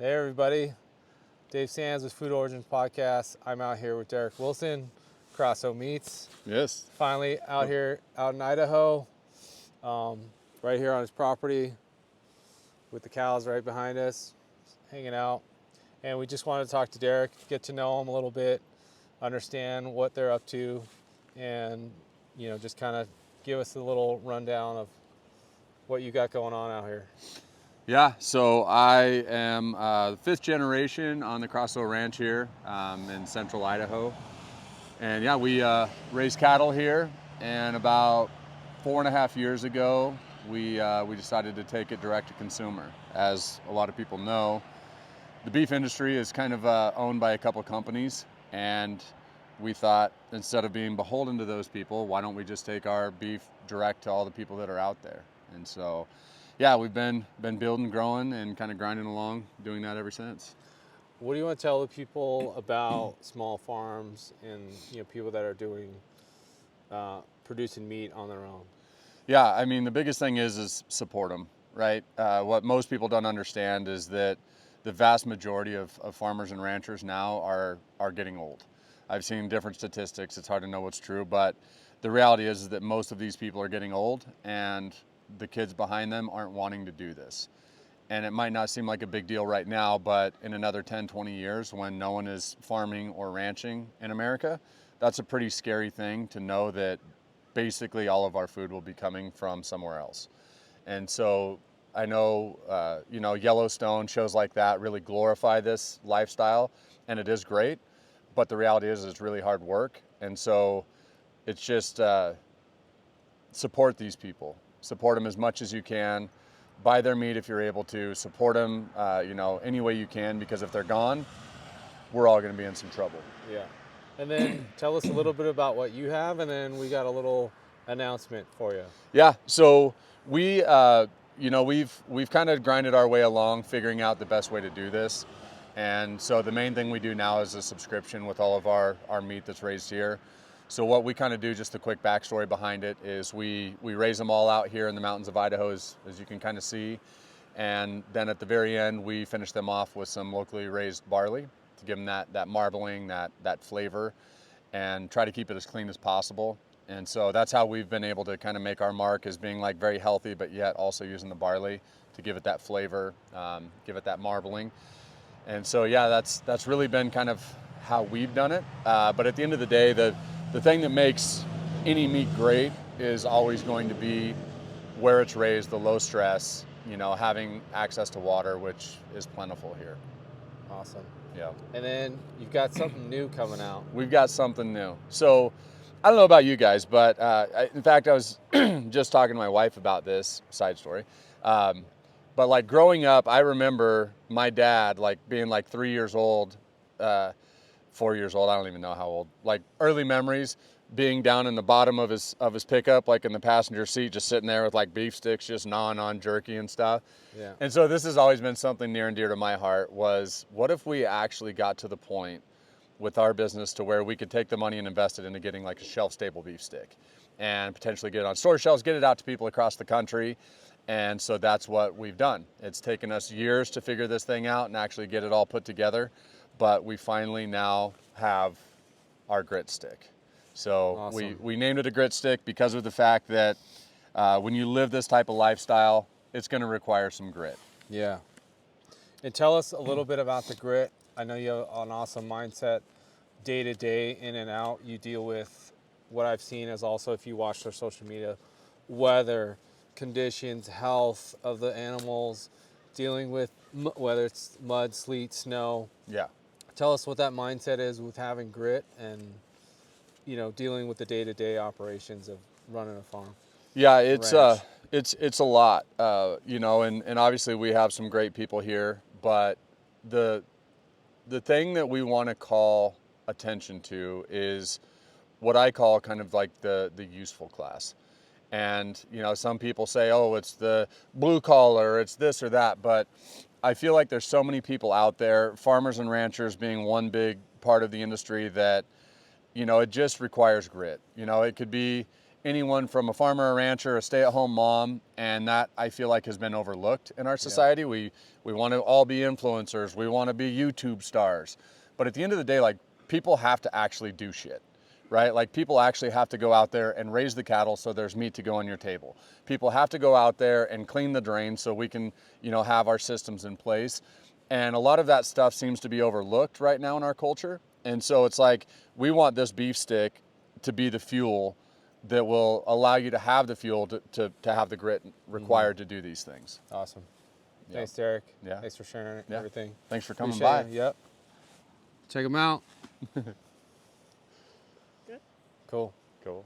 Hey everybody, Dave Sands with Food Origins Podcast. I'm out here with Derek Wilson, Crosso Meats. Yes. Finally out here, out in Idaho, right here on his property with the cows right behind us, hanging out. And we just wanted to talk to Derek, get to know him a little bit, understand what they're up to, and just kind of give us a little rundown of what you got going on out here. Yeah, so I am the fifth generation on the Crosso Ranch here in central Idaho. And yeah, we raise cattle here, and about 4.5 years ago, we decided to take it direct to consumer. As a lot of people know, the beef industry is kind of owned by a couple companies, and we thought instead of being beholden to those people, why don't we just take our beef direct to all the people that are out there? And so, yeah, we've been building, growing, and kind of grinding along, doing that ever since. What do you want to tell the people about small farms and people that are doing producing meat on their own? Yeah, I mean, the biggest thing is support them, right? What most people don't understand is that the vast majority of farmers and ranchers now are getting old. I've seen different statistics. It's hard to know what's true, but the reality is that most of these people are getting old, and the kids behind them aren't wanting to do this. And it might not seem like a big deal right now, but in another 10, 20 years, when no one is farming or ranching in America, that's a pretty scary thing to know that basically all of our food will be coming from somewhere else. And so I know, Yellowstone, shows like that really glorify this lifestyle, and it is great, but the reality is it's really hard work. And so it's just support these people. Support them as much as you can. Buy their meat if you're able to. Support them, any way you can, because if they're gone, we're all going to be in some trouble. Yeah. And then tell us a little bit about what you have, and then we got a little announcement for you. Yeah. So we, we've kind of grinded our way along, figuring out the best way to do this. And so the main thing we do now is a subscription with all of our meat that's raised here. So what we kind of do, just a quick backstory behind it, is we raise them all out here in the mountains of Idaho, as you can kind of see. And then at the very end, we finish them off with some locally raised barley to give them that marbling, that flavor, and try to keep it as clean as possible. And so that's how we've been able to kind of make our mark as being like very healthy, but yet also using the barley to give it that flavor, give it that marbling. And so, yeah, that's really been kind of how we've done it. But at the end of the day, the thing that makes any meat great is always going to be where it's raised, the low stress, having access to water, which is plentiful here. Awesome. Yeah. And then you've got something new coming out. We've got something new. So I don't know about you guys, but in fact, I was just talking to my wife about this, side story. But like growing up, I remember my dad like being like 3 years old, 4 years old, I don't even know how old, like early memories, being down in the bottom of his pickup, like in the passenger seat, just sitting there with like beef sticks, just gnawing on jerky and stuff. Yeah. And so this has always been something near and dear to my heart, was what if we actually got to the point with our business to where we could take the money and invest it into getting like a shelf-stable beef stick and potentially get it on store shelves, get it out to people across the country. And so that's what we've done. It's taken us years to figure this thing out and actually get it all put together, but we finally now have our grit stick. So Awesome. we named it a grit stick because of the fact that when you live this type of lifestyle, it's going to require some grit. Yeah. And tell us a little bit about the grit. I know you have an awesome mindset, day to day, in and out. You deal with what I've seen is also, if you watch their social media, weather, conditions, health of the animals, dealing with whether it's mud, sleet, snow. Yeah. Tell us what that mindset is with having grit and dealing with the day-to-day operations of running a farm. Yeah, it's ranch. it's a lot, and obviously we have some great people here, but the thing that we want to call attention to is what I call kind of like the useful class. And some people say, oh, it's the blue collar, it's this or that, but I feel like there's so many people out there, farmers and ranchers being one big part of the industry, that it just requires grit. It could be anyone from a farmer, a rancher, a stay-at-home mom, and that I feel like has been overlooked in our society. We want to all be influencers. We want to be YouTube stars. But at the end of the day, like, people have to actually do shit, right? Like, people actually have to go out there and raise the cattle so there's meat to go on your table. People have to go out there and clean the drains so we can, you know, have our systems in place. And a lot of that stuff seems to be overlooked right now in our culture. And so it's like, we want this beef stick to be the fuel that will allow you to have the fuel to have the grit required to do these things. Awesome. Yep. Thanks, Derek. Yeah. Thanks for sharing Yeah. everything. Thanks for coming Appreciate by. it. Yep. Check them out. Cool. Cool.